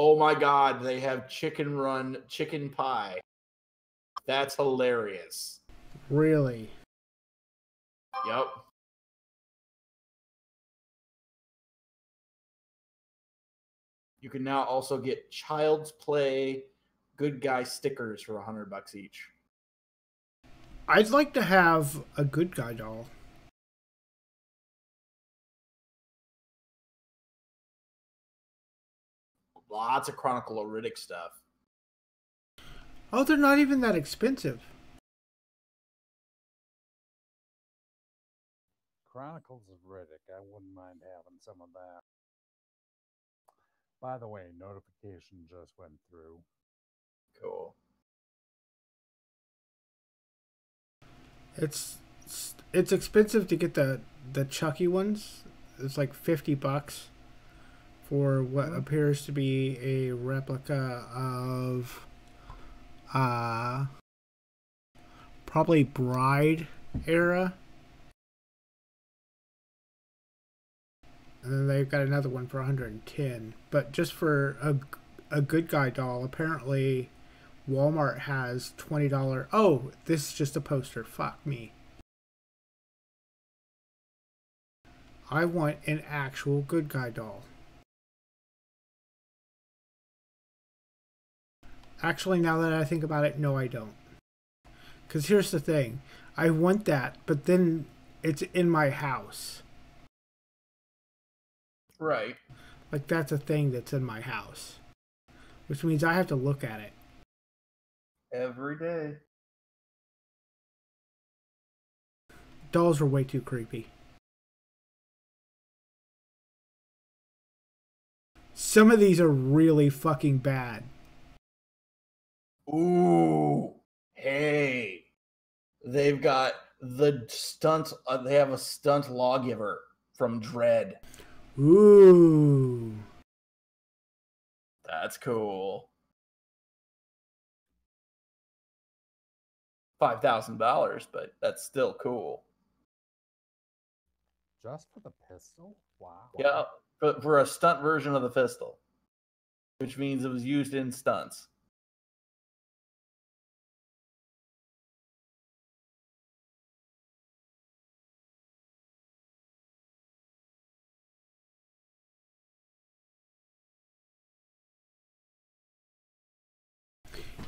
Oh my God, they have Chicken Run chicken pie. That's hilarious. Really? Yep. You can now also get Child's Play Good Guy stickers for $100 each. I'd like to have a Good Guy doll. Lots of Chronicle of Riddick stuff. Oh, they're not even that expensive. Chronicles of Riddick. I wouldn't mind having some of that. By the way, notification just went through. Cool. It's expensive to get the Chucky ones. It's like $50 for what appears to be a replica of probably Bride era. And then they've got another one for $110. But just for a Good Guy doll, apparently Walmart has $20. Oh, this is just a poster. Fuck me. I want an actual Good Guy doll. Actually, now that I think about it, no, I don't. Because here's the thing. I want that, but then it's in my house. Right. Like, that's a thing that's in my house. Which means I have to look at it. Every day. Dolls are way too creepy. Some of these are really fucking bad. Ooh. Hey. They've got the stunt. They have a stunt lawgiver from Dredd. Ooh. That's cool. $5,000, but that's still cool. Just for the pistol? Wow. Yeah, for a stunt version of the pistol, which means it was used in stunts.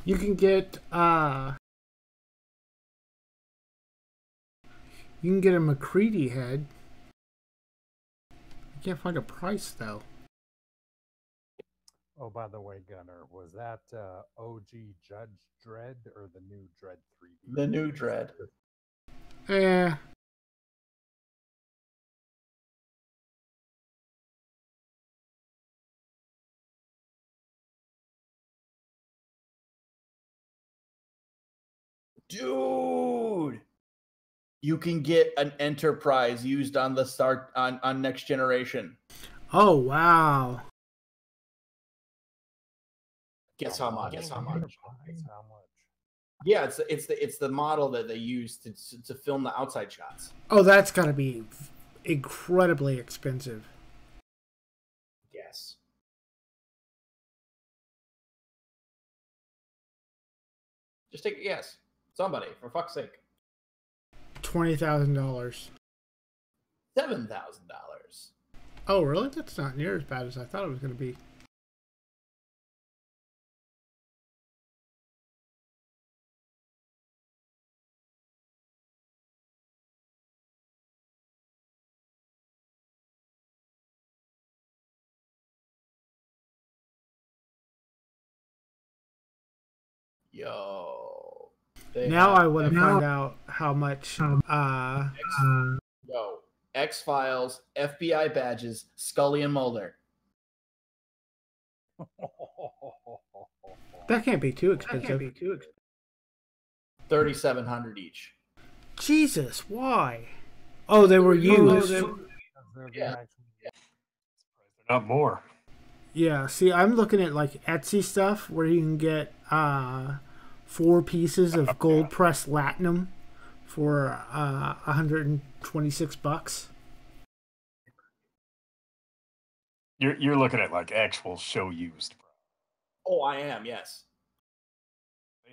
You can get a McCready head. I can't find a price though. Oh, by the way, Gunner, was that OG Judge Dredd or the new Dredd 3D? The new Dredd. Eh. Dude, you can get an Enterprise used on the start on Next Generation. Oh wow. Guess how much? Guess how much? Yeah, it's the model that they use to film the outside shots. Oh, that's got to be incredibly expensive. Yes. Just take a guess. Somebody, for fuck's sake. $20,000. $7,000. Oh, really? That's not near as bad as I thought it was going to be. Yo. Now I want to find out how much. Yo. X-Files, FBI badges, Scully and Mulder. That can't be too expensive. $3,700 each. Jesus, why? Oh, they were used. Yeah. Not more. Yeah, see, I'm looking at like Etsy stuff where you can get 4 pieces of gold pressed latinum for $126. You're looking at like actual show used. Oh, I am. Yes.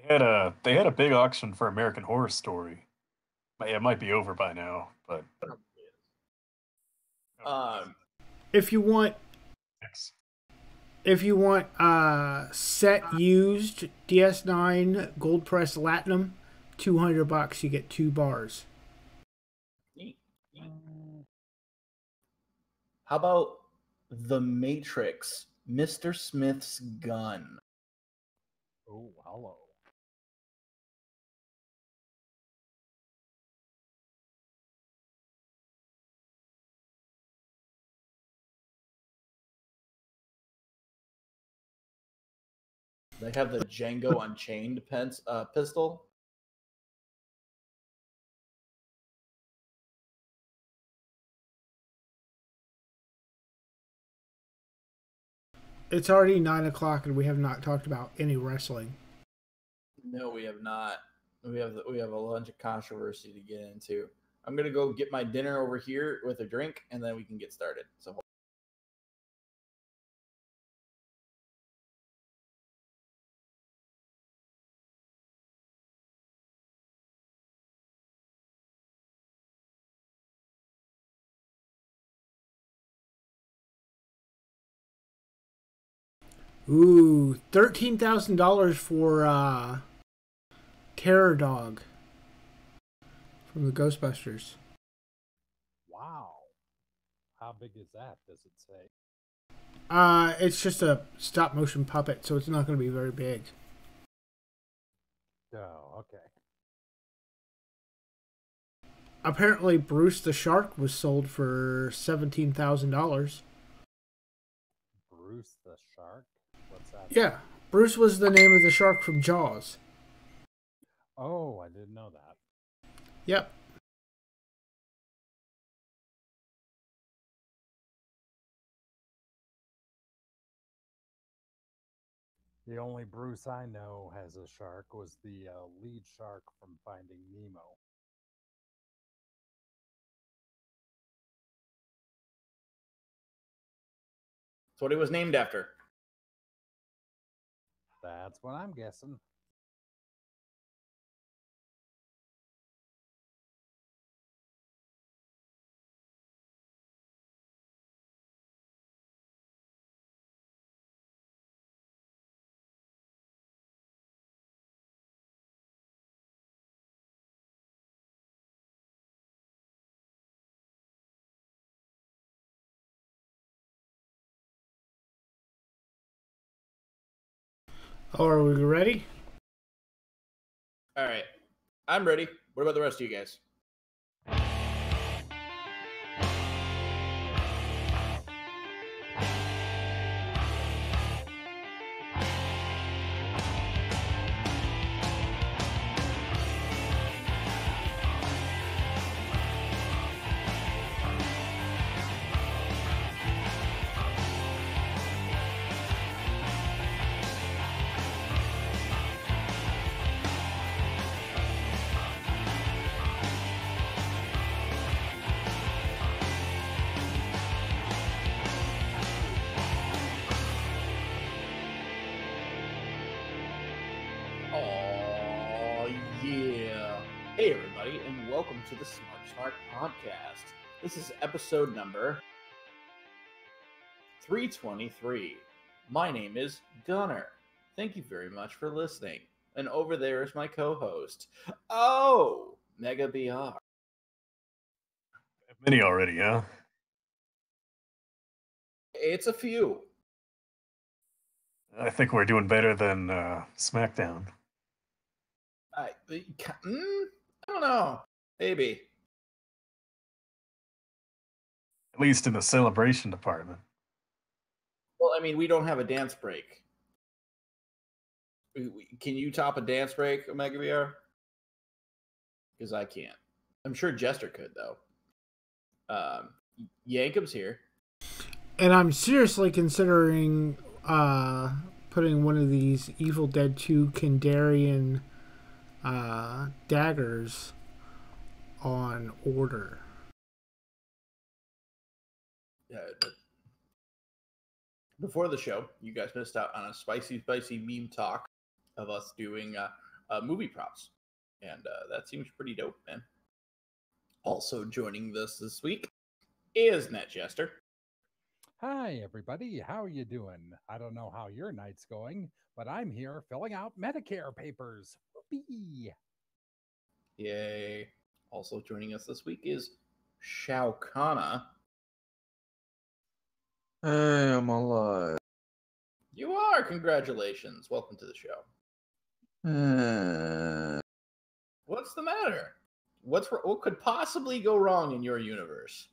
They had a big auction for American Horror Story. It might be over by now, but Um, If you want, yes. set used DS9 gold press Latinum, $200. You get 2 bars. neat. How about The Matrix, Mr. Smith's gun? Oh, hello. They have the Django Unchained pistol. It's already 9 o'clock and we have not talked about any wrestling. No, we have not. We have a bunch of controversy to get into. I'm gonna go get my dinner over here with a drink, and then we can get started. So. Ooh, $13,000 for Terror Dog from the Ghostbusters. Wow. How big is that? Does it say? It's just a stop motion puppet, so it's not going to be very big. Oh, okay. Apparently, Bruce the Shark was sold for $17,000. Bruce the Shark? What's that? Yeah, Bruce was the name of the shark from Jaws. Oh, I didn't know that. Yep. The only Bruce I know has a shark was the lead shark from Finding Nemo. That's what it was named after. That's what I'm guessing. Oh, are we ready? All right, I'm ready. What about the rest of you guys? Oh, yeah. Hey, everybody, and welcome to the Smark Snark podcast. This is episode number 323. My name is Gunnar. Thank you very much for listening. And over there is my co-host. Oh, Mega BR. Many already, huh? It's a few. I think we're doing better than SmackDown. I don't know. Maybe. At least in the celebration department. Well, I mean, we don't have a dance break. Can you top a dance break, Omega VR? Because I can't. I'm sure Jester could, though. Yankum's here. And I'm seriously considering putting one of these Evil Dead 2 Kandarian daggers on order. Before the show, you guys missed out on a spicy, spicy meme talk of us doing movie props. And that seems pretty dope, man. Also joining us this week is Net Jester. Hi, everybody. How are you doing? I don't know how your night's going, but I'm here filling out Medicare papers. Whoopee! Yay. Also joining us this week is Shao Kana. Hey, I'm alive. You are. Congratulations. Welcome to the show. What's the matter? What could possibly go wrong in your universe?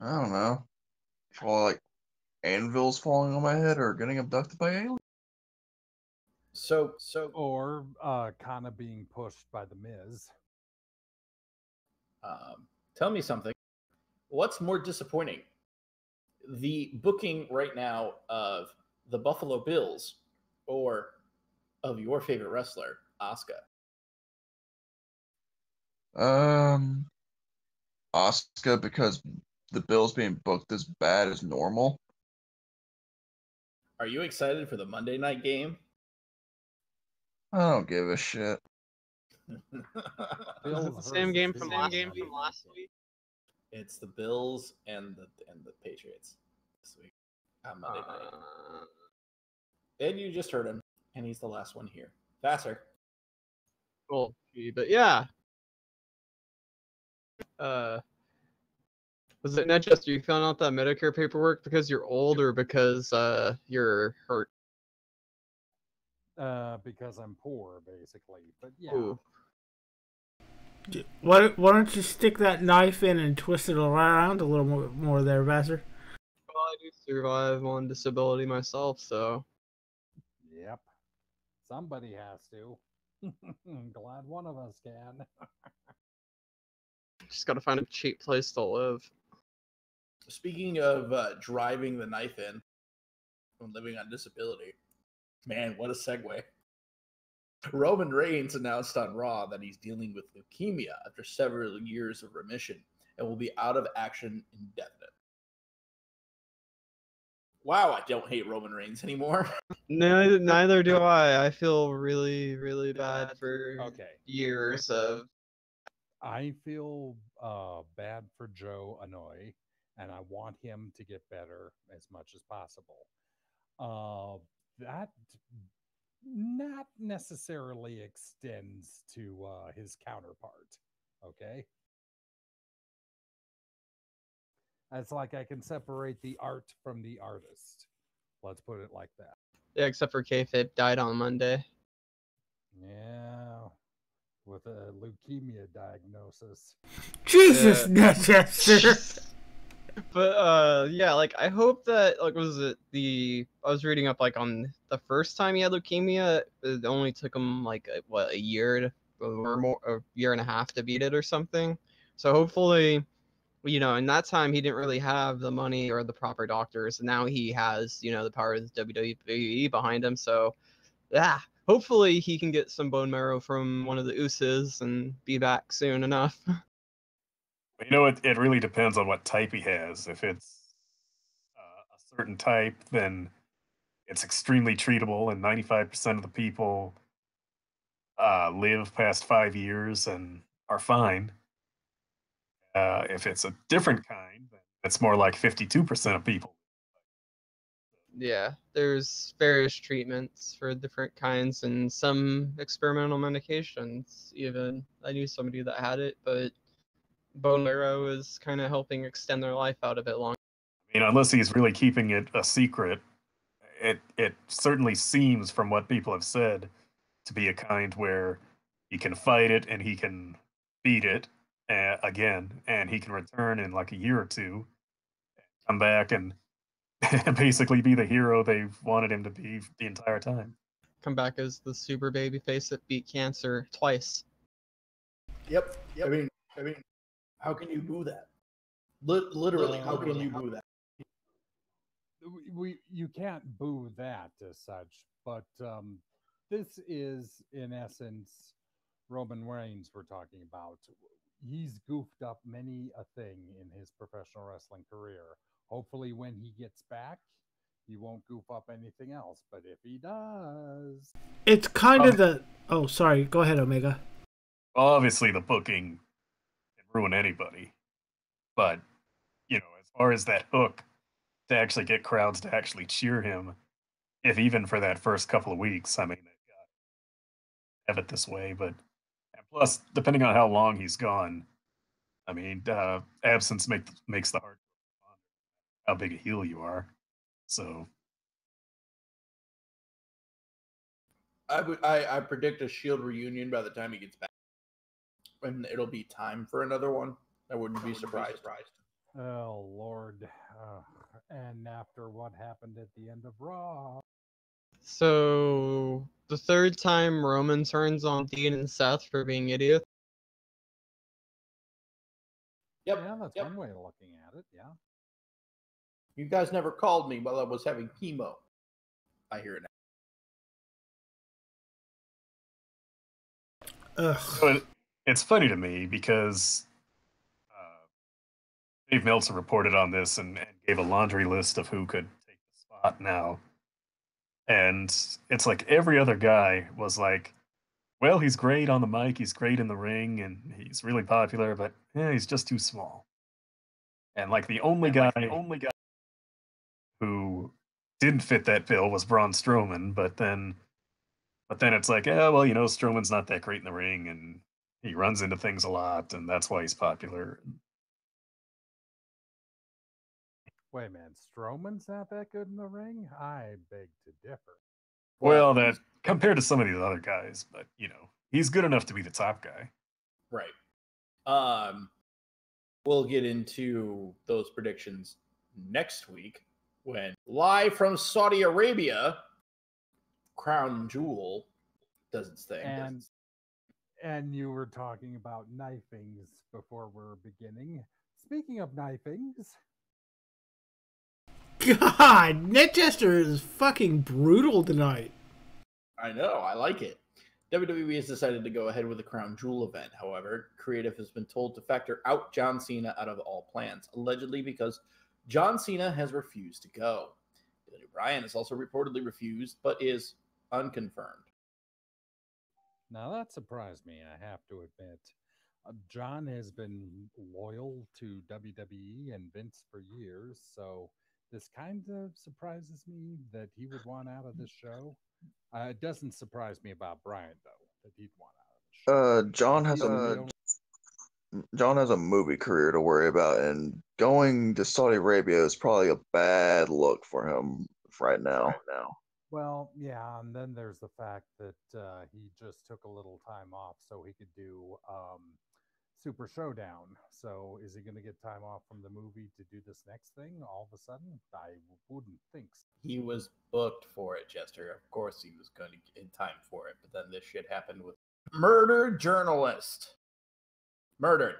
I don't know. Well, like anvils falling on my head or getting abducted by aliens. So Or Kana being pushed by the Miz. tell me something. What's more disappointing? The booking right now of the Buffalo Bills or of your favorite wrestler, Asuka? Asuka, because the Bills being booked as bad as normal. Are you excited for the Monday night game? I don't give a shit. Same game from last week. It's the Bills and the Patriots this week on Monday night. And you just heard him, and he's the last one here. Vassar. Cool. But yeah. Was it not just you filling out that Medicare paperwork because you're old or because you're hurt? Because I'm poor, basically. But yeah. Ooh. Why don't you stick that knife in and twist it around a little more there, Vassar? Well, I do survive on disability myself, so. Yep. Somebody has to. I'm glad one of us can. Just gotta find a cheap place to live. Speaking of driving the knife in when living on disability, man, what a segue. Roman Reigns announced on Raw that he's dealing with leukemia after several years of remission and will be out of action indefinite. Wow, I don't hate Roman Reigns anymore. Neither do I. I feel really, really bad for years of. I feel bad for Joe Anoa'i, and I want him to get better as much as possible. That not necessarily extends to his counterpart, okay? It's like I can separate the art from the artist. Let's put it like that. Yeah, except for Kayfabe died on Monday. Yeah, with a leukemia diagnosis. Jesus, Netchester. But yeah, like I hope that I was reading up like on the first time he had leukemia, it only took him like a year or more, a year and a half to beat it or something. So hopefully, in that time he didn't really have the money or the proper doctors. Now he has, the power of the WWE behind him. So yeah, hopefully he can get some bone marrow from one of the Usos and be back soon enough. It really depends on what type he has. If it's a certain type, then it's extremely treatable, and 95% of the people live past 5 years and are fine. If it's a different kind, then it's more like 52% of people. Yeah, there's various treatments for different kinds and some experimental medications even. I knew somebody that had it, but bone marrow is kind of helping extend their life out a bit longer. I mean, unless he's really keeping it a secret, it certainly seems from what people have said to be a kind where he can fight it and he can beat it again, and he can return in like a year or two, come back and basically be the hero they've wanted him to be the entire time. Come back as the super baby face that beat cancer twice. Yep. I mean, how can you boo that? Literally, how can you boo that? You can't boo that as such, but this is in essence Roman Reigns we're talking about. He's goofed up many a thing in his professional wrestling career. Hopefully, when he gets back, he won't goof up anything else. But if he does, It's kind of the. Oh, sorry. Go ahead, Omega. Obviously, the booking can ruin anybody, but as far as that hook to actually get crowds to actually cheer him, if even for that first couple of weeks, I mean, they've got to have it this way. But and plus, depending on how long he's gone, I mean, absence makes the heart how big a heel you are. So I predict a Shield reunion by the time he gets back, and it'll be time for another one. I wouldn't be surprised. oh Lord! And after what happened at the end of Raw, So the third time Roman turns on Dean and Seth for being idiots. Yep. yeah, that's one way of looking at it. Yeah. You guys never called me while I was having chemo. I hear it now. Ugh. it's funny to me because Dave Meltzer reported on this and gave a laundry list of who could take the spot now. And it's like every other guy was like, well, he's great on the mic, he's great in the ring, and he's really popular, but he's just too small. And like the only guy who didn't fit that bill was Braun Strowman, but then it's like, well, Strowman's not that great in the ring, and he runs into things a lot, and that's why he's popular. Wait a minute, Strowman's not that good in the ring? I beg to differ. Well, that compared to some of these other guys, but he's good enough to be the top guy. Right. We'll get into those predictions next week when live from Saudi Arabia, Crown Jewel does its thing. And you were talking about knifings before we're beginning. Speaking of knifings, God, Ned Jester is fucking brutal tonight. I know, I like it. WWE has decided to go ahead with the Crown Jewel event. However, creative has been told to factor out John Cena out of all plans, allegedly because John Cena has refused to go. Daniel Bryan has also reportedly refused, but is unconfirmed. now that surprised me, I have to admit. John has been loyal to WWE and Vince for years, so this kind of surprises me that he would want out of this show. It doesn't surprise me about Bryan, though, that he'd want out of the show. John has a movie career to worry about, and going to Saudi Arabia is probably a bad look for him right now. Well, yeah, and then there's the fact that he just took a little time off so he could do Super Showdown. So is he going to get time off from the movie to do this next thing all of a sudden? I wouldn't think so. He was booked for it, Jester. Of course he was going to get in time for it, but then this shit happened with murdered journalist. Murdered.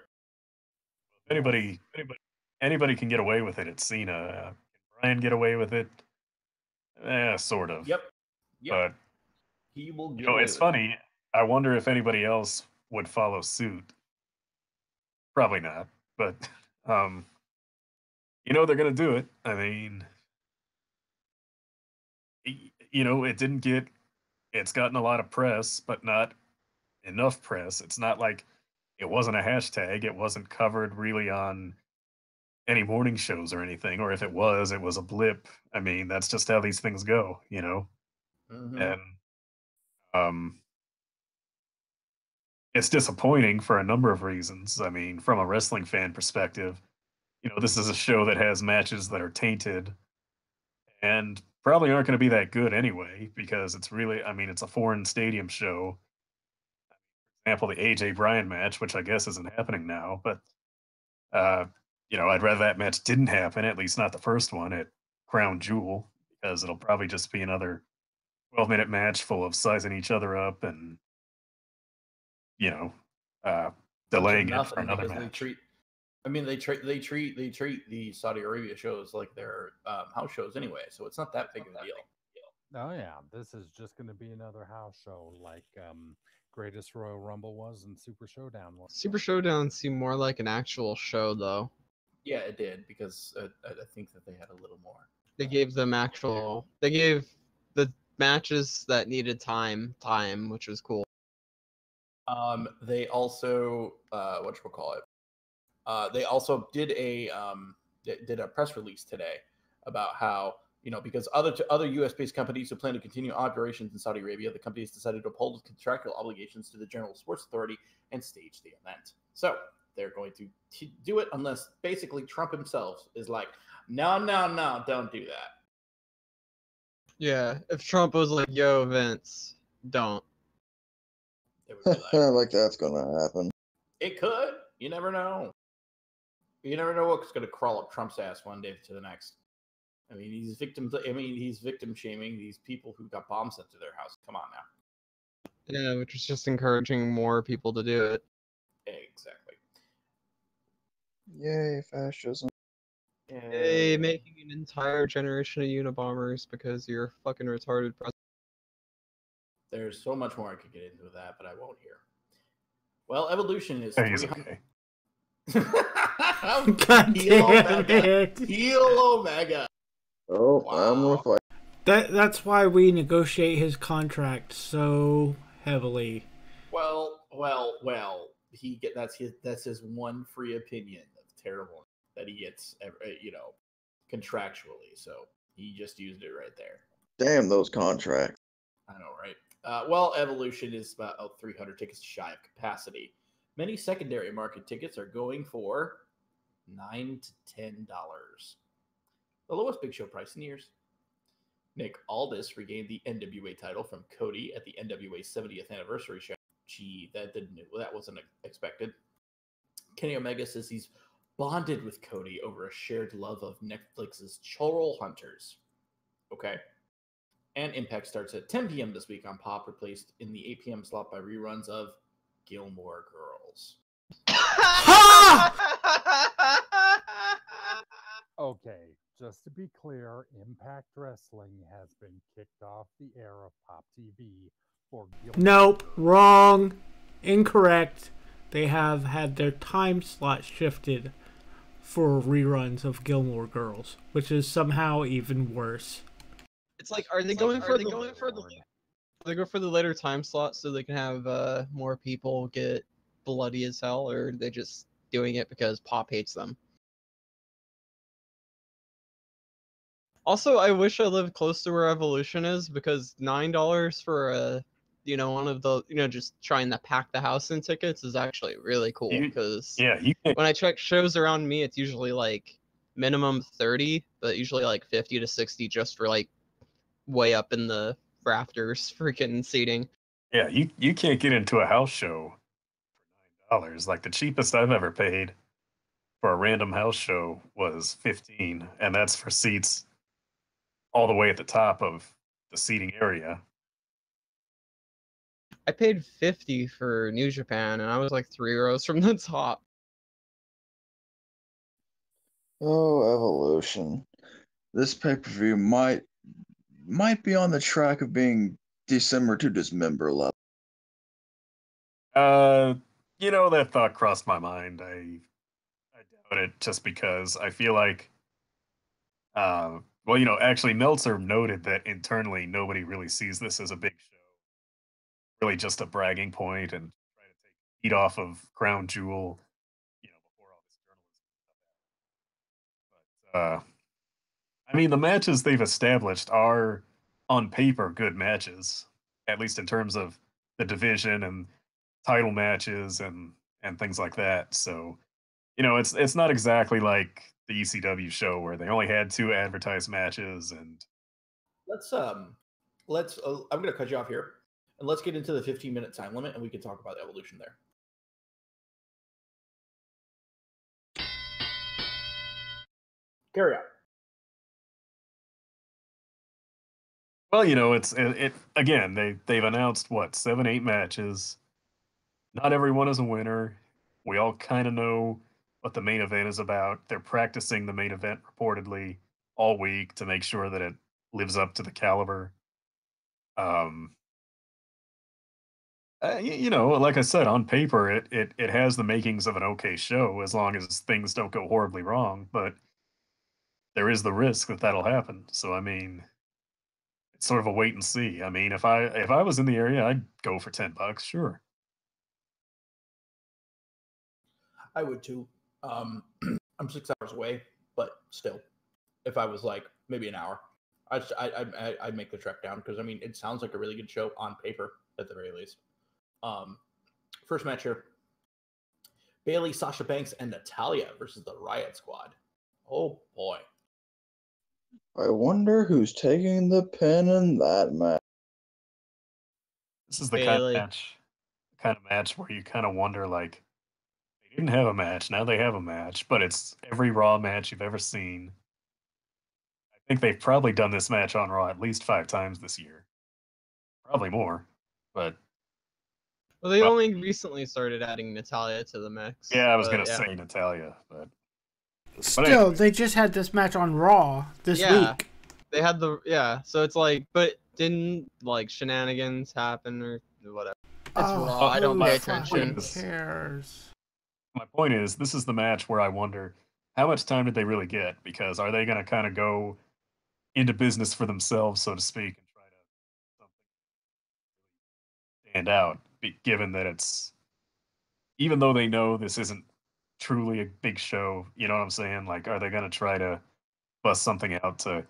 Anybody can get away with it at Cena. Can Bryan get away with it? Sort of. Yep. But he will get it's funny. I wonder if anybody else would follow suit. Probably not, but they're gonna do it. I mean, it didn't get. It's gotten a lot of press, but not enough press. It's not like it wasn't a hashtag. It wasn't covered really on any morning shows or anything. Or if it was a blip. I mean, that's just how these things go, Mm-hmm. And it's disappointing for a number of reasons. I mean, from a wrestling fan perspective, this is a show that has matches that are tainted and probably aren't going to be that good anyway, because it's really, I mean, it's a foreign stadium show. For example, the AJ Bryan match, which I guess isn't happening now, but I'd rather that match didn't happen, at least not the first one at Crown Jewel, because it'll probably just be another 12-minute match full of sizing each other up and delaying it for another match. They treat the Saudi Arabia shows like they're house shows anyway, so it's not that big of a deal. Oh yeah, this is just going to be another house show, like Greatest Royal Rumble was and Super Showdown was. Super Showdown seemed more like an actual show, though. Yeah, it did because I think that they had a little more. They gave them actual. They gave the matches that needed time, which was cool. They also whatchamacallit, they also did a press release today about how, because other U.S. based companies who plan to continue operations in Saudi Arabia, the company has decided to uphold its contractual obligations to the General Sports Authority and stage the event. So they're going to do it unless basically Trump himself is like, no, don't do that. Yeah, if Trump was like, "Yo, Vince, don't." It would be like, like that's gonna happen. it could. You never know. You never know what's going to crawl up Trump's ass one day to the next. I mean, he's victim shaming these people who got bombs sent to their house. Come on now. Yeah, which is just encouraging more people to do it. Exactly. Yay, fascism. Hey, making an entire generation of Unabombers because you're a fucking retarded president. There's so much more I could get into that, but I won't here. Well, evolution is He's 300. okay. God Heel damn Omega. it. Heel Omega. Oh, Wow. I'm gonna fight. That's why we negotiate his contract so heavily. Well. That's his one free opinion of terrible that he gets, contractually. So he just used it right there. Damn those contracts. I know, right? Well, Evolution is about 300 tickets shy of capacity. Many secondary market tickets are going for $9 to $10. The lowest Big Show price in years. Nick Aldis regained the NWA title from Cody at the NWA 70th anniversary show. Gee, that wasn't expected. Kenny Omega says he's bonded with Cody over a shared love of Netflix's Troll Hunters. Okay. And Impact starts at 10 p.m. this week on Pop, replaced in the 8 p.m. slot by reruns of Gilmore Girls. Okay, just to be clear, Impact Wrestling has been kicked off the air of Pop TV for Gilmore Nope, Girls. wrong, incorrect. They have had their time slot shifted for reruns of Gilmore Girls, which is somehow even worse. It's like, are they going for the later time slot so they can have more people get bloody as hell, or are they just doing it because Pop hates them? Also, I wish I lived close to where Evolution is, because $9 for one of the, just trying to pack the house in tickets is actually really cool. Because You can. when I check shows around me, it's usually like minimum 30, but usually like 50 to 60 just for like way up in the rafters freaking seating. Yeah, you can't get into a house show for $9. Like the cheapest I've ever paid for a random house show was $15, and that's for seats all the way at the top of the seating area. I paid $50 for New Japan, and I was like 3 rows from the top. Oh, Evolution. This pay-per-view might be on the track of being December to Dismember level. That thought crossed my mind. I doubt it, just because I feel like, actually Meltzer noted that internally nobody really sees this as a big show, really just a bragging point and try to take heat off of Crown Jewel, before all this journalism. But I mean, the matches they've established are on paper good matches, at least in terms of the division and title matches and things like that. So, it's not exactly like the ECW show where they only had 2 advertised matches. And Let's I'm going to cut you off here, and let's get into the 15-minute time limit, and we can talk about Evolution there. Carry on. well, it again, they've announced what, 7 8 matches. Not everyone is a winner. We all kind of know what the main event is about. They're practicing the main event reportedly all week to make sure that it lives up to the caliber. Um, Like I said, on paper, it has the makings of an okay show as long as things don't go horribly wrong. But there is the risk that that'll happen. So I mean, it's sort of a wait and see. I mean, if I was in the area, I'd go for $10. Sure. I would too. I'm 6 hours away, but still, if I was like maybe an hour, I'd make the trek down because I mean it sounds like a really good show on paper at the very least. First match here: Bailey, Sasha Banks, and Natalia versus the Riot Squad. Oh boy. I wonder who's taking the pin in that match. This is the Bailey. kind of match where you kind of wonder, like, they didn't have a match, now they have a match, but it's every Raw match you've ever seen. I think they've probably done this match on Raw at least 5 times this year, probably more. But Well, they well, only recently started adding Natalia to the mix. yeah, I was but gonna yeah. say Natalia, but Still, anyways. they just had this match on Raw this Yeah. week. They had so it's like, but didn't like shenanigans happen or whatever? It's Raw. I don't who pay fucking attention. cares? My point is, this is the match where I wonder how much time did they really get? Because are they going to kind of go into business for themselves, so to speak, and try to stand out? Given that it's, even though they know this isn't truly a big show, you know what I'm saying? Like, are they going to try to bust something out to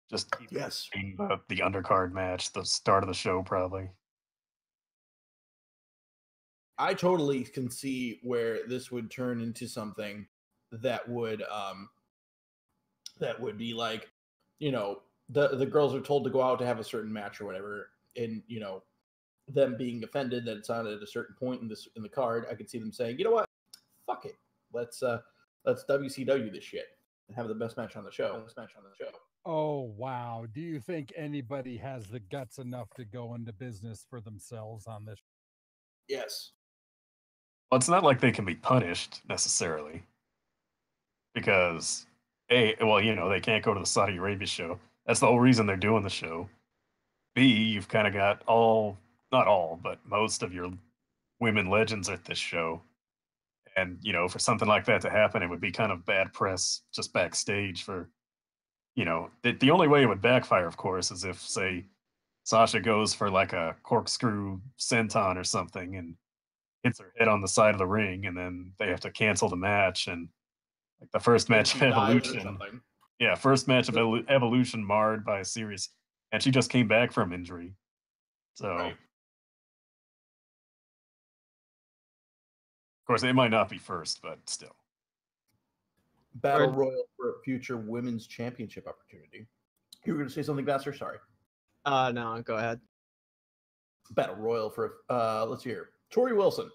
just keep Yes. being the undercard match, the start of the show, probably? I totally can see where this would turn into something that would be like, the girls are told to go out to have a certain match or whatever, and them being offended that it's not at a certain point in the card. I could see them saying, you know what, fuck it, let's WCW this shit and have the best match on the show. Oh, wow. Do you think anybody has the guts enough to go into business for themselves on this? Yes. Well, it's not like they can be punished necessarily because they can't go to the Saudi Arabia show. That's the whole reason they're doing the show. B, you've kind of got not all, but most of your women legends at this show. And, for something like that to happen, it would be kind of bad press just backstage for, the only way it would backfire, of course, is if, say, Sasha goes for like a corkscrew senton or something and hits her head on the side of the ring, and then they have to cancel the match. And like the first match of Evolution, first match of Evolution marred by a serious, and she just came back from injury. So, Right. of course, it might not be first, but still. Battle Royal for a future women's championship opportunity. You were going to say something, Master? Sorry. No, go ahead. Battle Royal for, let's hear. Tori Wilson,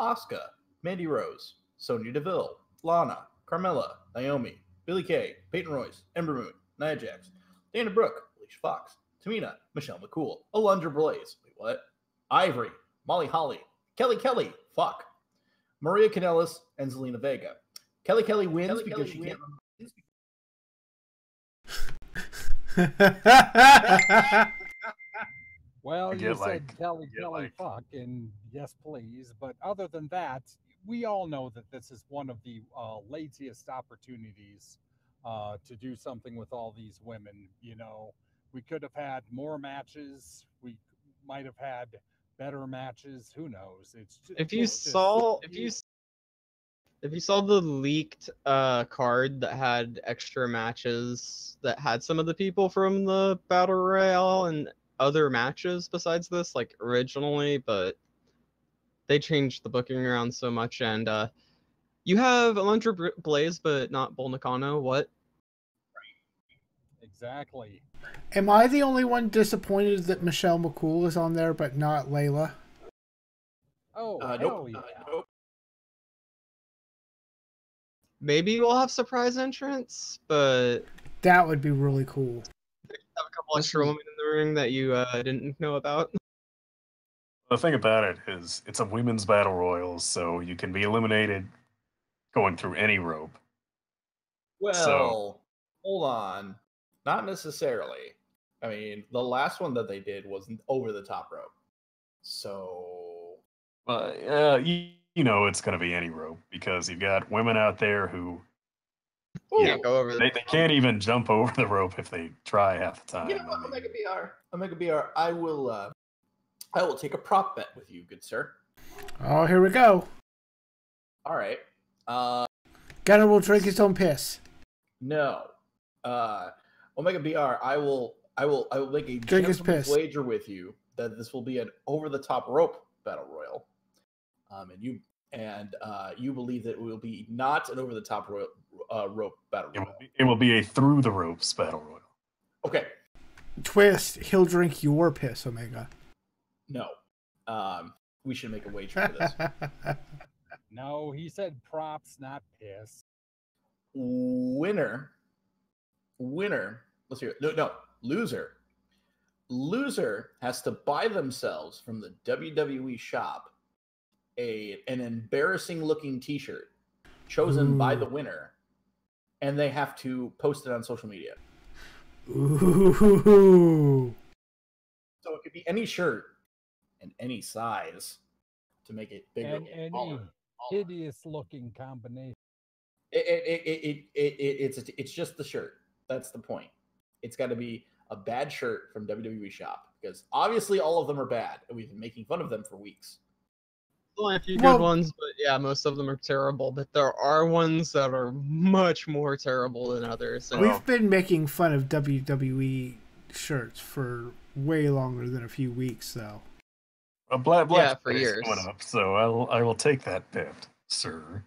Asuka, Mandy Rose, Sonya Deville, Lana, Carmella, Naomi, Billie Kay, Peyton Royce, Ember Moon, Nia Jax, Dana Brooke, Alicia Fox, Tamina, Michelle McCool, Alundra Blaze, wait, what? Ivory, Molly Holly, Kelly, fuck, Maria Kanellis, and Zelina Vega. Kelly wins because she can't. Well, you said like, Kelly, fuck, and yes, please. But other than that, we all know that this is one of the laziest opportunities to do something with all these women. We could have had more matches. We might have had better matches. Who knows? If you saw the leaked card that had extra matches that had some of the people from the Battle Royale and other matches besides this, like originally, but they changed the booking around so much, and you have Alundra Blaze, but not Bull Nakano. What? Exactly. Am I the only one disappointed that Michelle McCool is on there, but not Layla? Oh, Nope. yeah. Nope. Maybe we'll have surprise entrance, but that would be really cool. Have a couple extra women in the ring that you didn't know about. The thing about it is, it's a women's battle royal, so you can be eliminated going through any rope. Well, hold on. Not necessarily. I mean, the last one that they did was over the top rope. So you know it's going to be any rope because you've got women out there who Can't go over they can't even jump over the rope if they try half the time. you know what, Omega BR, I will take a prop bet with you, good sir. Oh, here we go. All right. Gunner will drink his own piss. No. Omega BR, I will make a Drink his gentleman's piss. wager with you that this will be an over-the-top rope battle royal. And you believe that it will be not an over-the-top rope battle royal. It will be a through the ropes battle royal. Okay. Twist, he'll drink your piss, Omega. No. We should make a wager for this. No, he said props, not piss. Winner. Let's hear it. No. Loser has to buy themselves from the WWE shop an embarrassing looking T-shirt chosen by the winner, and they have to post it on social media. Ooh. So it could be any shirt and any size to make it bigger. And any hideous looking combination. It's just the shirt. That's the point. It's got to be a bad shirt from WWE shop because obviously all of them are bad, and we've been making fun of them for weeks. Only a few good ones, but yeah, most of them are terrible. But there are ones that are much more terrible than others. And We've been making fun of WWE shirts for way longer than a few weeks, though. Black for years. Coming up, so I will take that bet, sir.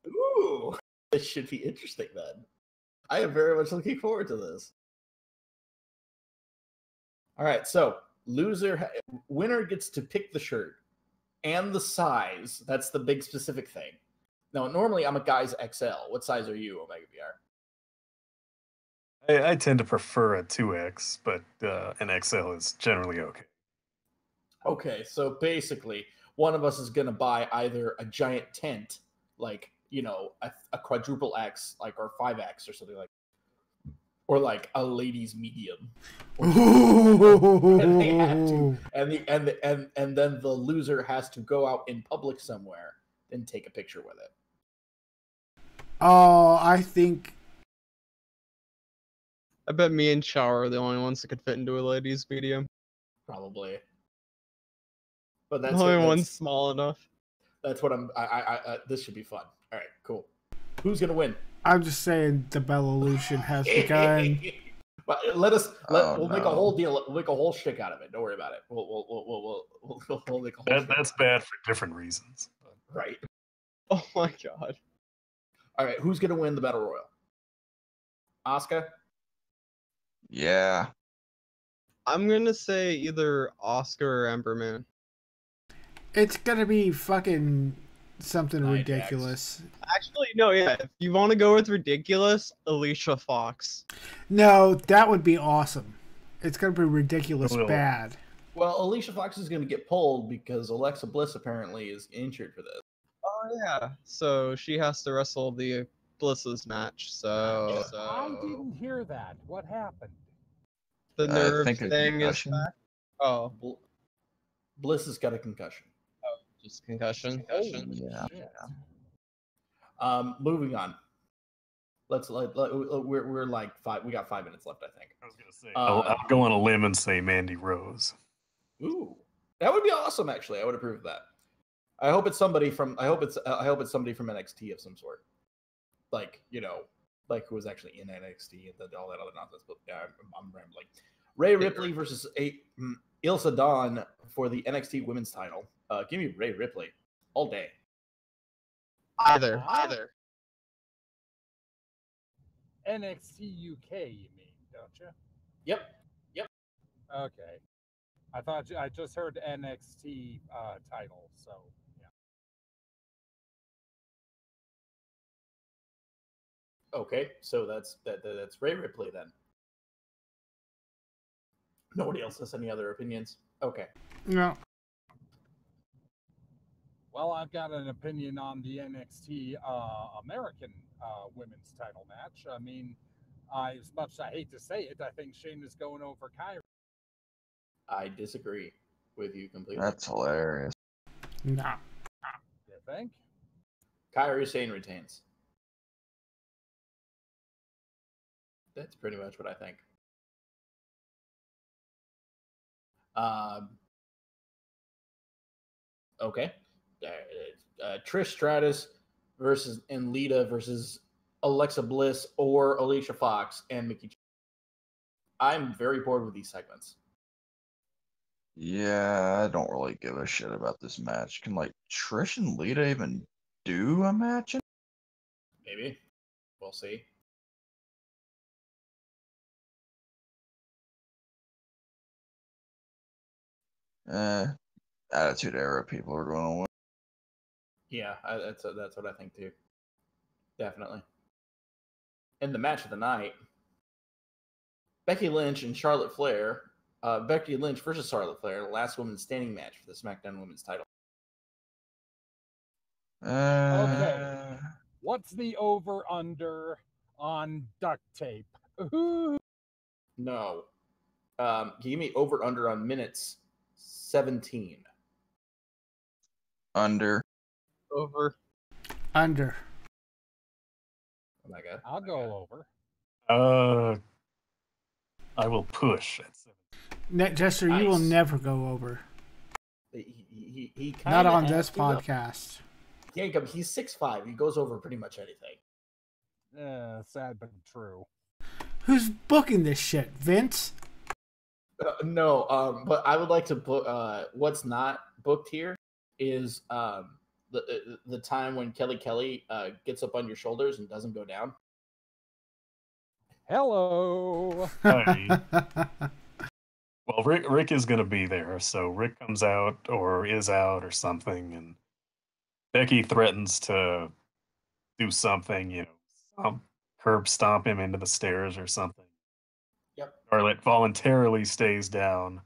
Ooh, this should be interesting then. I am very much looking forward to this. All right, so winner gets to pick the shirt and the size. That's the big specific thing. Now, normally I'm a guy's XL. What size are you, Omega VR? I tend to prefer a 2X, but an XL is generally okay. Okay, so basically, one of us is going to buy either a giant tent, like, a quadruple X, like, or 5X or something like that, or like a ladies medium. And they have to, and then the loser has to go out in public somewhere and take a picture with it. Oh, I bet me and Chow are the only ones that could fit into a ladies' medium. Probably. But that's the only one small enough. That's what this should be fun. All right, cool. Who's gonna win? I'm just saying the Bellolution has begun. But we'll make a whole deal. We'll make a whole shtick out of it. Don't worry about it. We'll make a whole. That's bad for different reasons. Right. Oh my god. All right, who's gonna win the battle royal? Asuka? Yeah. I'm gonna say either Oscar or Ember Moon. It's gonna be fucking something Nine ridiculous. Actually, no, yeah. If you want to go with ridiculous, Alicia Fox. No, that would be awesome. It's gonna be ridiculous bad. Well, Alicia Fox is gonna get pulled because Alexa Bliss apparently is injured for this. Oh yeah. So she has to wrestle the Bliss's match. So I didn't hear that. What happened? The nerve think a thing is concussion. back. Oh, Bliss has got a concussion. just concussion. Yeah. Moving on. We're like five. We got 5 minutes left, I think. I was gonna say I'll go on a limb and say Mandy Rose. Ooh, that would be awesome. Actually, I would approve of that. I hope it's somebody from NXT of some sort. Like who was actually in NXT and all that other nonsense. But yeah, I'm rambling. Rhea Ripley versus Ilsa Dawn for the NXT Women's Title. Give me Rhea Ripley all day. Either. NXT UK, you mean, don't you? Yep. Okay. I just heard NXT title, so yeah. Okay, so that's Rhea Ripley then. Nobody else has any other opinions? Okay. No. Well, I've got an opinion on the NXT American women's title match. I mean, as much as I hate to say it, I think Shayna's going over Kyrie. I disagree. with you completely. That's hilarious. Nah. You think? Kairi Sane retains. That's pretty much what I think. Okay. Trish Stratus versus and Lita versus Alexa Bliss or Alicia Fox and Mickey. I'm very bored with these segments. Yeah, I don't really give a shit about this match. Can like Trish and Lita even do a match? Maybe. We'll see. Attitude Era people are going to win. Yeah, that's what I think too. Definitely. In the match of the night, Becky Lynch and Charlotte Flair. Becky Lynch versus Charlotte Flair, the last women's standing match for the SmackDown Women's title. Okay. What's the over-under on duct tape? Ooh. No. Give me over under on minutes 17. Under. Over. Under. Oh my god. I'll go over. I will push at 7. Jester, you will never go over. He Not on kinda this has to, podcast. Yeah, he's 6'5". He goes over pretty much anything. Sad but true. Who's booking this shit? Vince? No, but I would like to book. What's not booked here is the time when Kelly gets up on your shoulders and doesn't go down. Hello. Hi. Well, Rick is going to be there, so Rick comes out or is out or something, and Becky threatens to do something, curb stomp him into the stairs or something. Yep. Charlotte voluntarily stays down.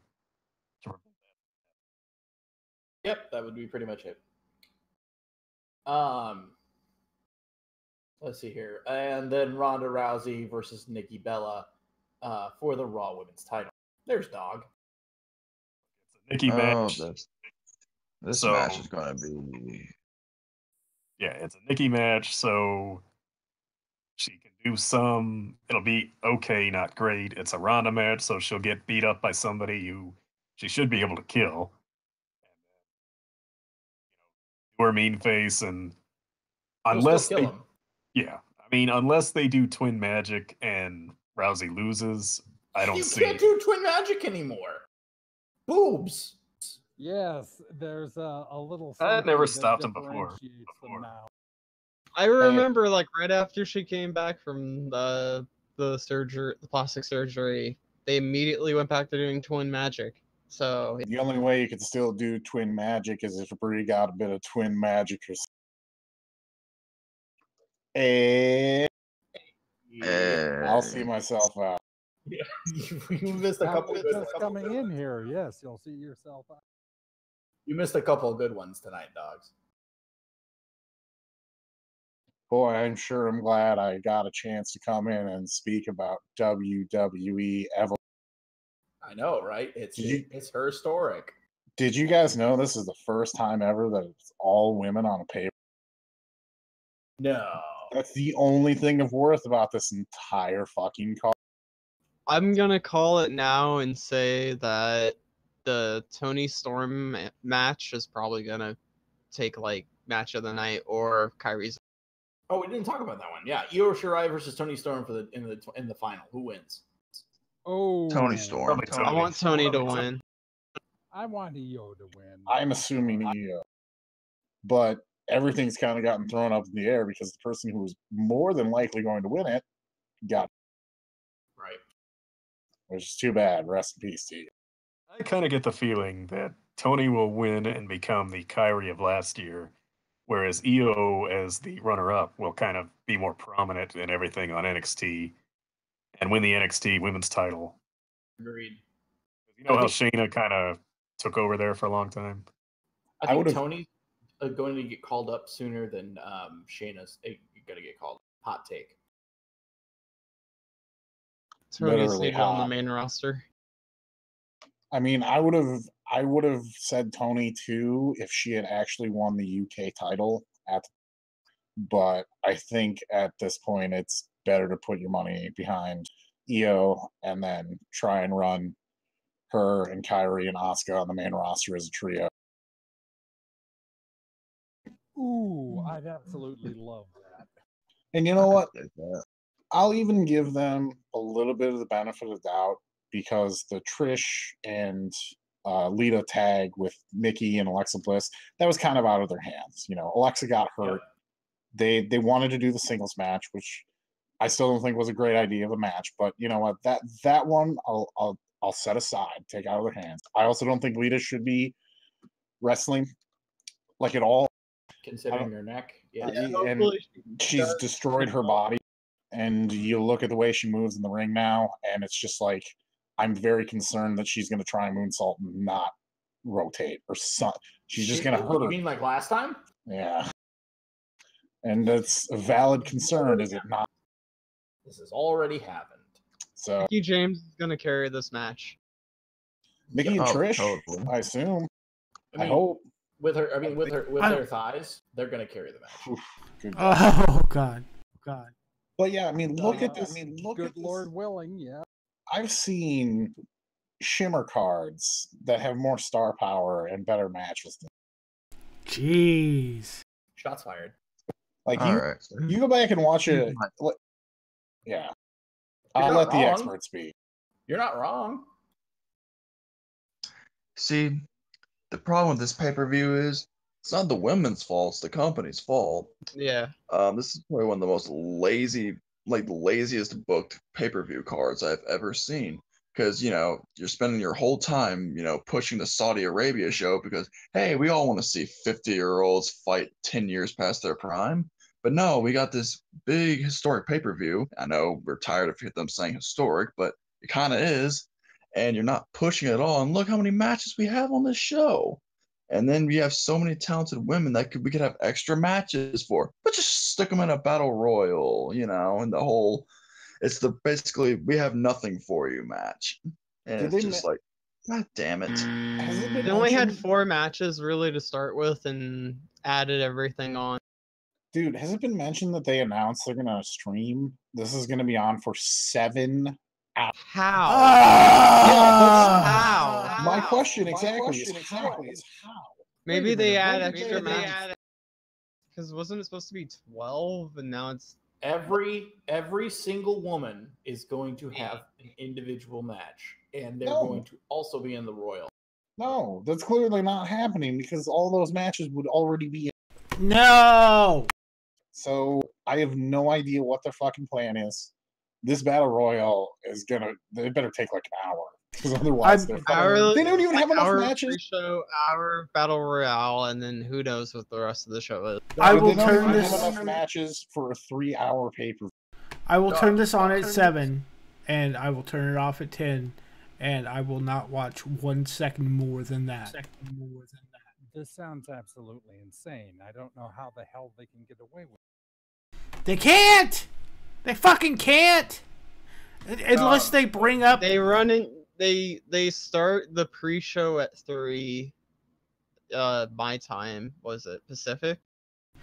Yep, that would be pretty much it. Let's see here, and then Ronda Rousey versus Nikki Bella for the Raw Women's title. There's dog. It's a Nikki match. This match is going to be. Yeah, it's a Nikki match, so she can do some. It'll be okay, not great. It's a Ronda match, so she'll get beat up by somebody who she should be able to kill. And then, do her mean face, and unless kill him. Yeah, I mean, unless they do Twin Magic and Rousey loses, I don't see. You can't do Twin Magic anymore. Boobs. Yes, there's a little. That never stopped him before. Them now. I remember, like right after she came back from the surgery, the plastic surgery, they immediately went back to doing Twin Magic. So the only way you could still do Twin Magic is if Brie got a bit of Twin Magic herself. I'll see myself out. Yeah, you missed a couple. Just coming in here, yes, you'll see yourself out. You missed a couple of good ones tonight, dogs. Boy, I'm glad I got a chance to come in and speak about WWE Evolution. I know, right? It's historic. Did you guys know this is the first time ever that it's all women on a paper? No. That's the only thing of worth about this entire fucking card. I'm gonna call it now and say that the Toni Storm match is probably gonna take like match of the night or Kairi's. Oh, we didn't talk about that one. Yeah, Io Shirai versus Toni Storm for in the final. Who wins? Oh, Toni Storm. I want Toni to win. I want Io to win. I'm assuming Io, but everything's kind of gotten thrown up in the air because the person who was more than likely going to win it got right, which is too bad. Rest in peace to you. I kind of get the feeling that Toni will win and become the Kyrie of last year, whereas Io, as the runner-up, will kind of be more prominent in everything on NXT and win the NXT Women's title. Agreed. You know how Shayna kind of took over there for a long time? I think Tony's going to get called up sooner than Shayna's going to get called. Hot take. Tony's going to be on the main roster. I mean, I would have I would have said Tony too if she had actually won the UK title but I think at this point it's better to put your money behind Io and then try and run her and Kyrie and Asuka on the main roster as a trio. Ooh, I'd absolutely love that. And you know what? I'll even give them a little bit of the benefit of the doubt because the Trish and Lita tag with Nikki and Alexa Bliss, that was kind of out of their hands. You know, Alexa got hurt. They wanted to do the singles match, which I still don't think was a great idea of a match. But you know what? That one I'll set aside, take out of their hands. I also don't think Lita should be wrestling like at all. Considering her neck, and she's destroyed her body. And you look at the way she moves in the ring now, and it's just like I'm very concerned that she's going to try and moonsault and not rotate or something. She's just going to hurt her. You mean like last time? Yeah. And that's a valid concern, is it not? This has already happened. So Mickey James is going to carry this match. Mickey and Trish, I assume. I hope. With their thighs, they're going to carry the match. Oof, good Oh God. But yeah, I mean, look at this. Good Lord willing, yeah. I've seen Shimmer cards that have more star power and better matches than. Jeez. Shots fired. Like you go back and watch it. Yeah. I'll let the experts speak. You're not wrong. See, the problem with this pay-per-view is it's not the women's fault, it's the company's fault. Yeah. This is probably one of the most laziest booked pay-per-view cards I've ever seen. Because, you know, you're spending your whole time, you know, pushing the Saudi Arabia show because, hey, we all want to see 50-year-olds fight 10 years past their prime. But no, we got this big historic pay-per-view. I know we're tired of them saying historic, but it kind of is. And you're not pushing it at all. And look how many matches we have on this show. And then we have so many talented women that we could have extra matches for. But just stick them in a battle royal, you know, and the whole, it's the basically we have nothing for you match. And it's just like, God damn it. They only had 4 matches really to start with and added everything on. Dude, has it been mentioned that they announced they're going to stream? This is going to be on for 7 hours. How? How? My question exactly is how? Maybe they add extra matches. Because wasn't it supposed to be 12 and now it's... Every single woman is going to have an individual match. And they're going to also be in the Royal. No, that's clearly not happening because all those matches would already be in. No! So I have no idea what their fucking plan is. This battle royale is they better take like an hour because otherwise they don't even have enough matches. Pre-show, hour battle royale, and then who knows what the rest of the show is. I will turn this enough matches for a 3-hour pay-per-view. I will turn this on at 7, and I will turn it off at 10, and I will not watch 1 second more than that. This sounds absolutely insane. I don't know how the hell they can get away with it. They can't! They fucking can't! Unless they bring up... They run in... They start the pre-show at 3 my time, was it Pacific?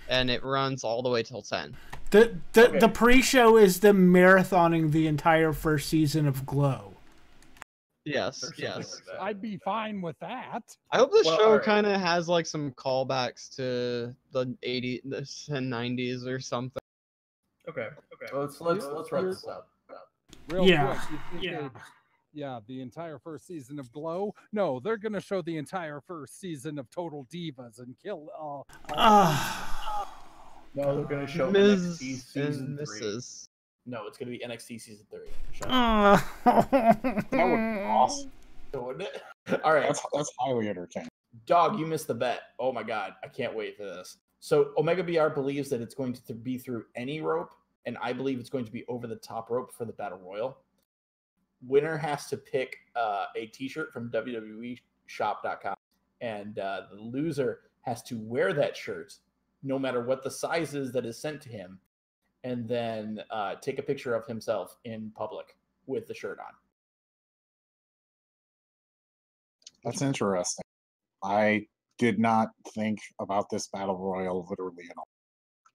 And it runs all the way till 10. The pre-show is them marathoning the entire first season of Glow. Yes. Like I'd be fine with that. I hope the show kind of has like some callbacks to the 80s and 90s or something. Okay. Let's wrap this up. Real quick. Yeah, the entire first season of Glow. No, they're gonna show the entire first season of Total Divas and kill. No, they're gonna show Ms. NXT season 3. Mrs. No, it's gonna be NXT season 3. That would be awesome. Wouldn't it? All right, that's highly entertaining. Dog, you missed the bet. Oh my god, I can't wait for this. So Omega BR believes that it's going to be through any rope, and I believe it's going to be over the top rope for the Battle Royal. Winner has to pick a t-shirt from WWEshop.com, and the loser has to wear that shirt no matter what the size is that is sent to him, and then take a picture of himself in public with the shirt on. That's interesting. I did not think about this battle royal literally at all.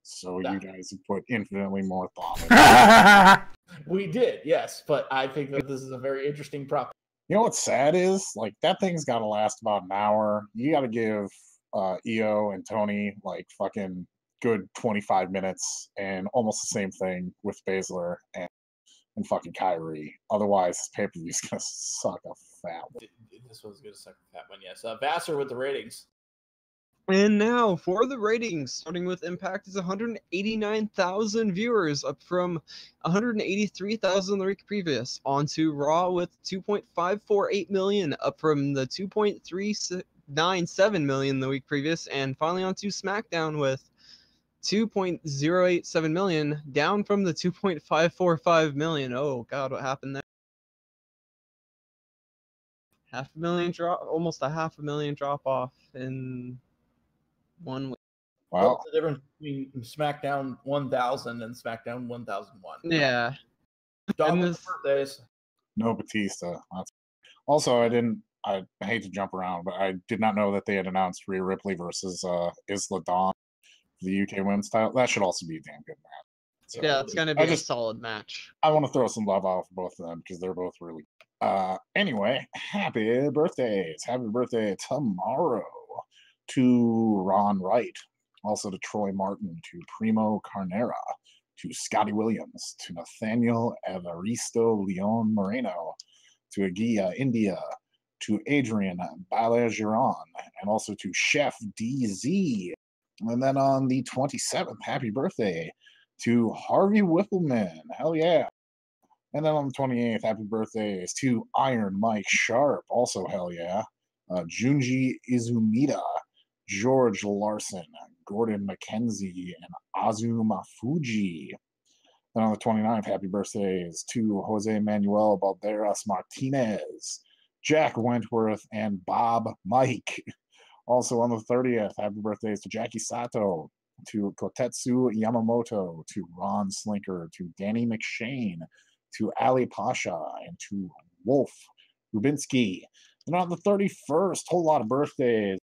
So you guys have put infinitely more thought into it. We did, yes, but I think that this is a very interesting prop. You know what's sad is, like, that thing's got to last about an hour. You got to give Io and Tony, like, fucking good 25 minutes, and almost the same thing with Baszler and fucking Kyrie. Otherwise, this pay-per-view's going to suck a fat one. This one's going to suck a fat one, yes. Vassar with the ratings. And now for the ratings, starting with Impact is 189,000 viewers, up from 183,000 the week previous. On to Raw with 2.548 million, up from the 2.397 million the week previous. And finally on to SmackDown with 2.087 million, down from the 2.545 million. Oh God, what happened there? Almost a half a million drop off in 1 week. Wow. What's the difference between SmackDown 1000 and SmackDown 1001? Yeah. Dog this... birthdays. No Batista. Also, I hate to jump around, but I did not know that they had announced Rhea Ripley versus Isla Dawn for the UK Women's title. That should also be a damn good match. So, yeah, it's going to be a solid match. I want to throw some love out for both of them because they're both really anyway, happy birthdays. Happy birthday tomorrow to Ron Wright, also to Troy Martin, to Primo Carnera, to Scotty Williams, to Nathaniel Evaristo Leon Moreno, to Agia India, to Adrian Balagiran, and also to Chef DZ. And then on the 27th, happy birthday to Harvey Whippleman. Hell yeah. And then on the 28th, happy birthdays to Iron Mike Sharp. Also hell yeah. Junji Izumida, George Larson, Gordon McKenzie, and Azuma Fuji. Then on the 29th, happy birthdays to Jose Manuel Balderas Martinez, Jack Wentworth, and Bob Mike. Also on the 30th, happy birthdays to Jackie Sato, to Kotetsu Yamamoto, to Ron Slinker, to Danny McShane, to Ali Pasha, and to Wolf Rubinsky. And on the 31st, whole lot of birthdays.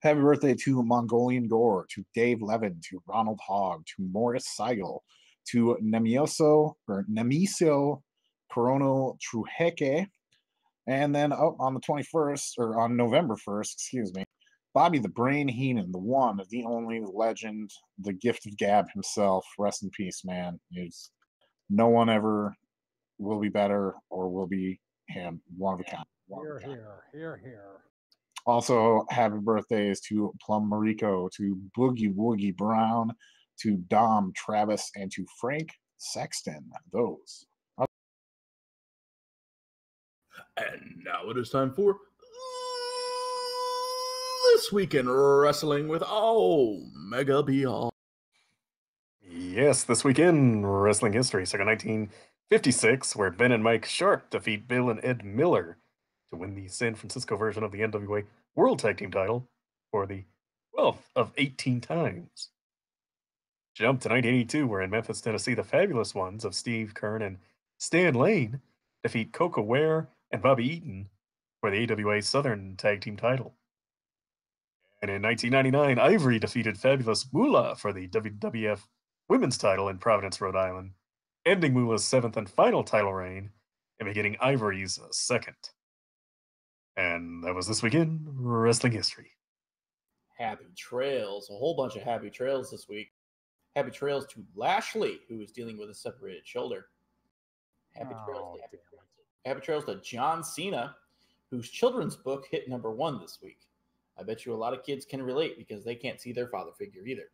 Happy birthday to Mongolian Gore, to Dave Levin, to Ronald Hogg, to Morris Seigel, to Nemiso Corono Truheke. And then on the 21st, or on November 1st, excuse me, Bobby the Brain Heenan, the one, the only, the legend, the gift of gab himself. Rest in peace, man. No one ever will be better or will be him. One of a kind. Here. Also, happy birthdays to Plum Mariko, to Boogie Woogie Brown, to Dom Travis, and to Frank Sexton. Those. And now it is time for This Week in Wrestling with Omega Beyond. Yes, This Week in Wrestling History, circa 1956, where Ben and Mike Sharp defeat Bill and Ed Miller to win the San Francisco version of the NWA World Tag Team title for the 12th of 18 times. Jump to 1982, where in Memphis, Tennessee, the Fabulous Ones of Steve Kern and Stan Lane defeat Coco Ware and Bobby Eaton for the AWA Southern Tag Team title. And in 1999, Ivory defeated Fabulous Moolah for the WWF Women's title in Providence, Rhode Island, ending Moolah's 7th and final title reign and beginning Ivory's 2nd. And that was This Week in Wrestling History. Happy trails. A whole bunch of happy trails this week. Happy trails to Lashley, who is dealing with a separated shoulder. Happy trails to John Cena, whose children's book hit #1 this week. I bet you a lot of kids can relate because they can't see their father figure either.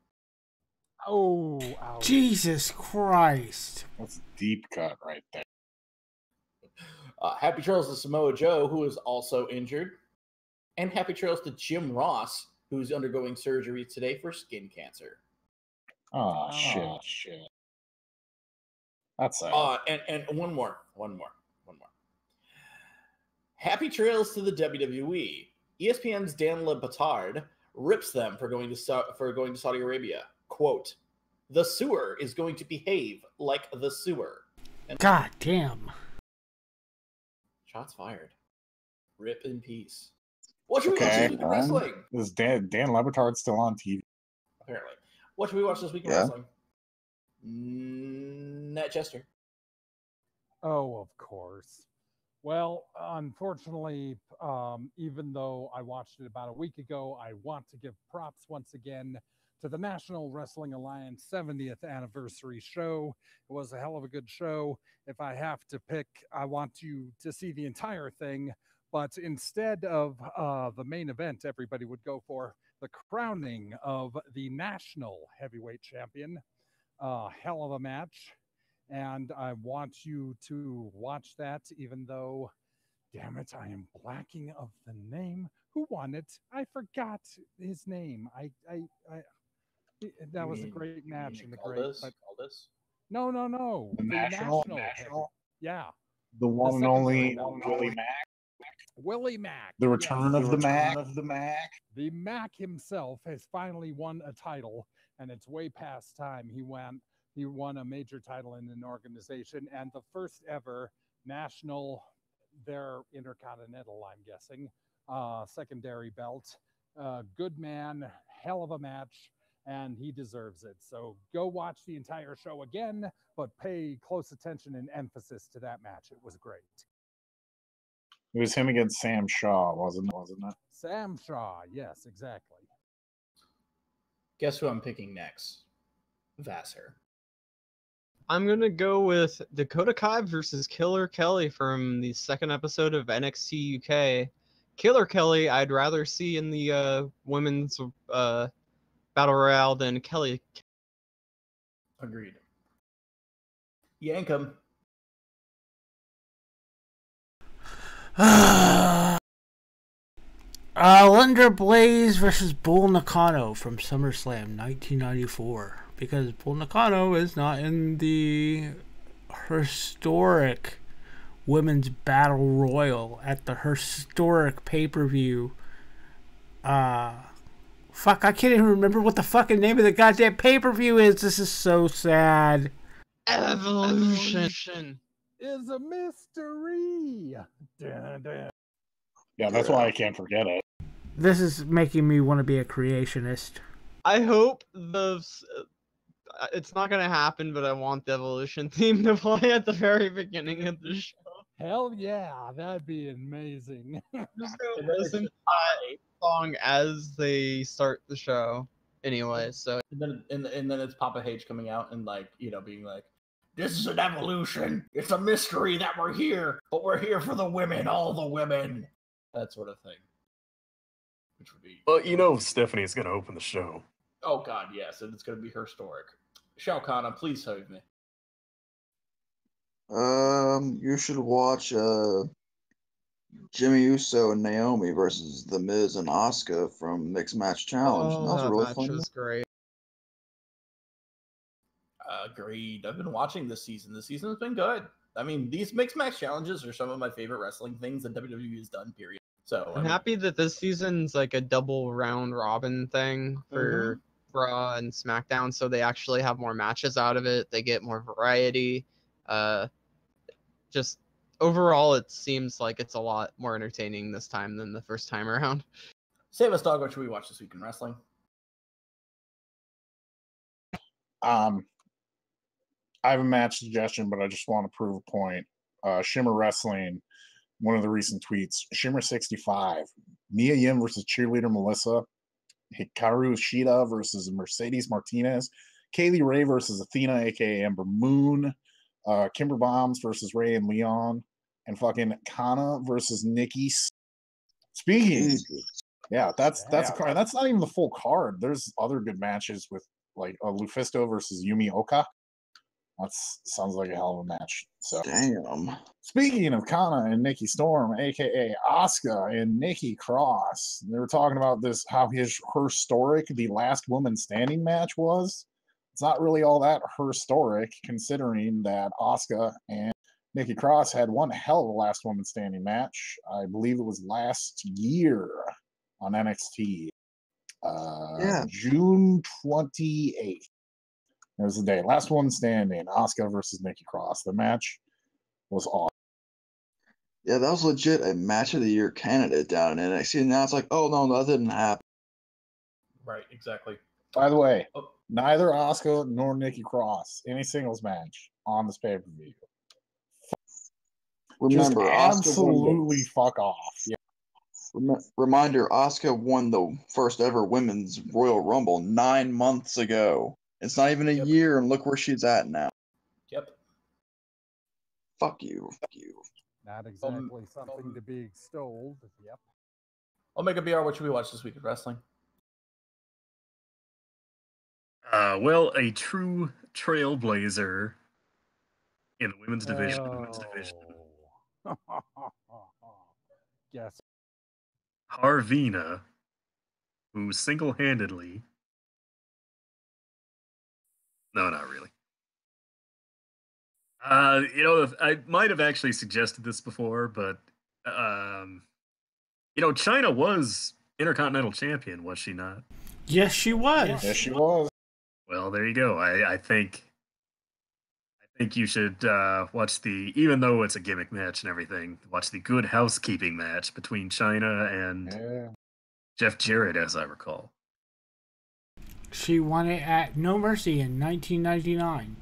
Oh, Jesus Christ. That's a deep cut right there. Happy trails to Samoa Joe, who is also injured. And happy trails to Jim Ross, who's undergoing surgery today for skin cancer. Oh, shit. That's sad. And one more. Happy trails to the WWE. ESPN's Dan Le Batard rips them for going to Saudi Arabia. Quote, "The sewer is going to behave like the sewer." And God damn. shots fired. Rip in peace. What should we watch this week in wrestling? Is Dan Le Batard still on TV? Apparently. What should we watch this week in wrestling? Nat Chester. Oh, of course. Well, unfortunately, even though I watched it about a week ago, I want to give props once again to the National Wrestling Alliance 70th anniversary show. It was a hell of a good show. If I have to pick, I want you to see the entire thing. But instead of the main event everybody would go for, the crowning of the national heavyweight champion, hell of a match. And I want you to watch that, even though, damn it, I am blacking of the name. Who won it? I forgot his name. That was a great match in the great. But no. The national. Yeah. The one and only Willie Mack. Willie Mack. The return of the Mac. The Mac himself has finally won a title, and it's way past time. He won a major title in an organization, and the first ever national, their intercontinental, I'm guessing, secondary belt. Good man, hell of a match, and he deserves it. So go watch the entire show again, but pay close attention and emphasis to that match. It was great. It was him against Sam Shaw, wasn't it? Sam Shaw, yes, exactly. Guess who I'm picking next? Vassar. I'm going to go with Dakota Kai versus Killer Kelly from the second episode of NXT UK. Killer Kelly, I'd rather see in the women's Battle Royale than Kelly. Agreed. Yankum. Lunder Blaze versus Bull Nakano from SummerSlam 1994. Because Bull Nakano is not in the historic Women's Battle Royal at the historic pay-per-view. Fuck, I can't even remember what the fucking name of the goddamn pay-per-view is. This is so sad. Evolution is a mystery. Dun, dun. Yeah, that's why I can't forget it. This is making me want to be a creationist. I hope it's not going to happen, but I want the Evolution theme to play at the very beginning of the show. Hell yeah, that'd be amazing. Just go listen to that song as they start the show. Anyway, so and then it's Papa H coming out and being like, "This is an evolution. It's a mystery that we're here, but we're here for the women, all the women." That sort of thing. Which would be. Well, Stephanie's going to open the show. Oh God, yes, and it's going to be historic. Shao Kahn, please save me. You should watch Jimmy Uso and Naomi versus The Miz and Asuka from Mixed Match Challenge. Oh, that was a really match fun. Was great. Agreed. I've been watching this season. This season has been good. I mean, these Mixed Match Challenges are some of my favorite wrestling things that WWE has done, period. So I'm happy that this season's like a double round robin thing for Raw and SmackDown, so they actually have more matches out of it. They get more variety. Just overall, it seems like it's a lot more entertaining this time than the first time around. Save us, dog. What should we watch this week in wrestling? I have a match suggestion, but I just want to prove a point. Shimmer Wrestling, one of the recent tweets, Shimmer 65, Mia Yim versus cheerleader Melissa, Hikaru Shida versus Mercedes Martinez, Kaylee Ray versus Athena, aka Ember Moon, Kimber Bombs versus Ray and Leon, and fucking Kana versus Nikki. Speaking, yeah, that's a card. That's not even the full card. There's other good matches with like Lufisto versus Yumi Oka. That sounds like a hell of a match. So damn. Speaking of Kana and Nikki Storm, aka Asuka and Nikki Cross, they were talking about this, how her historic the last woman standing match was. It's not really all that historic, considering that Asuka and Nikki Cross had one hell of a last woman standing match. I believe it was last year on NXT. June 28th. It was the day. Last one standing. Asuka versus Nikki Cross. The match was awesome. Yeah, that was legit a match of the year candidate down in NXT. And now it's like, oh no, that didn't happen. Right, exactly. By the way, Oh. neither Asuka nor Nikki Cross any singles match on this pay per view. Remember, just Asuka won absolutely fuck off. Yeah. Reminder: Asuka won the first ever women's Royal Rumble 9 months ago. It's not even a year, and look where she's at now. Yep. Fuck you. Not exactly something to be extolled. Yep. Omega BR, what should we watch this week in wrestling? Well, a true trailblazer in the women's division. Yes. Harvina, who single-handedly... No, not really. I might have actually suggested this before, but China was Intercontinental Champion, was she not? Yes, she was. Yes, she was. Well, there you go. I think you should watch even though it's a gimmick match and everything, watch the Good Housekeeping match between China and Jeff Jarrett, as I recall. She won it at No Mercy in 1999.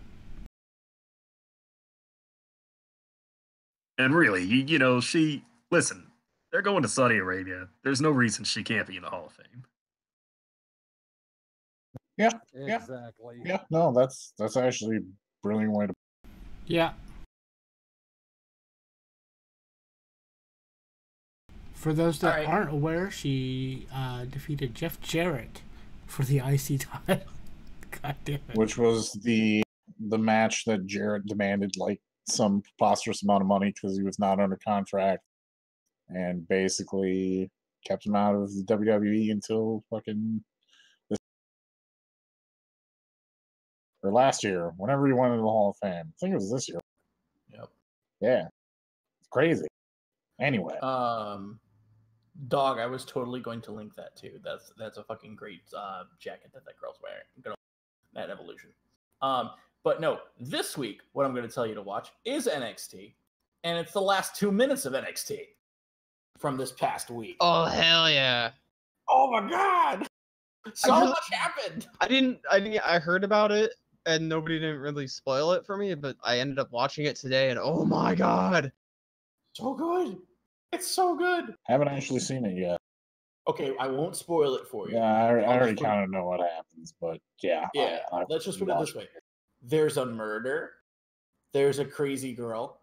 And really, listen, they're going to Saudi Arabia. There's no reason she can't be in the Hall of Fame. Yeah. Exactly. Yeah. No, that's actually a brilliant way to. Yeah. For those that aren't aware, she defeated Jeff Jarrett for the IC title. God damn it. Which was the match that Jarrett demanded like some preposterous amount of money because he was not under contract, and basically kept him out of the WWE until fucking or last year, whenever he went into the Hall of Fame. I think it was this year. Yep. Yeah. It's crazy. Anyway. Dog, I was totally going to link that too. That's a fucking great jacket that girl's wearing. That Evolution. But no, this week, what I'm going to tell you to watch is NXT, and it's the last 2 minutes of NXT from this past week. Oh hell yeah! Oh my god! So much happened. I heard about it, and nobody didn't really spoil it for me, but I ended up watching it today, and oh my god, so good! It's so good. Haven't actually seen it yet. Okay, I won't spoil it for you. Yeah, I already kind of know what happens, but yeah. Yeah, let's just put it this way. There's a murder. There's a crazy girl.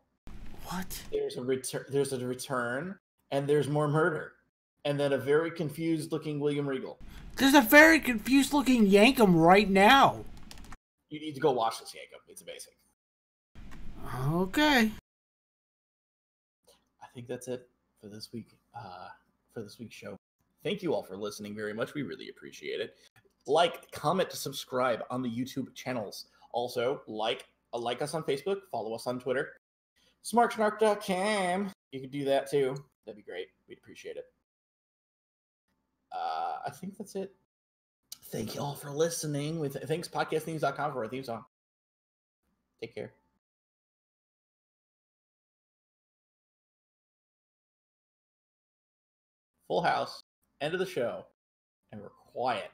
What? There's a return, and there's more murder. And then a very confused-looking William Regal. There's a very confused-looking Yankum right now. You need to go watch this Yankum. It's amazing. Okay. I think that's it for this week. For this week's show. Thank you all for listening very much. We really appreciate it. Like, comment, subscribe on the YouTube channels. Also, like us on Facebook. Follow us on Twitter. SmarkSnark.com. You can do that too. That'd be great. We'd appreciate it. I think that's it. Thank you all for listening. Thanks, podcastthemes.com for our theme song. Take care. Full house. End of the show. And we're quiet.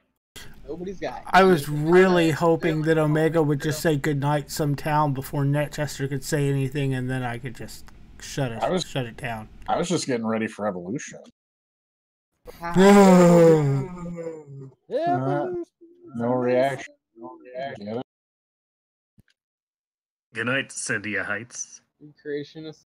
Nobody's got it. I was really hoping that Omega would just say goodnight sometime before Netchester could say anything, and then I could just shut it down. I was just getting ready for Evolution. No reaction. Good night, Cynthia Heights. Creationist.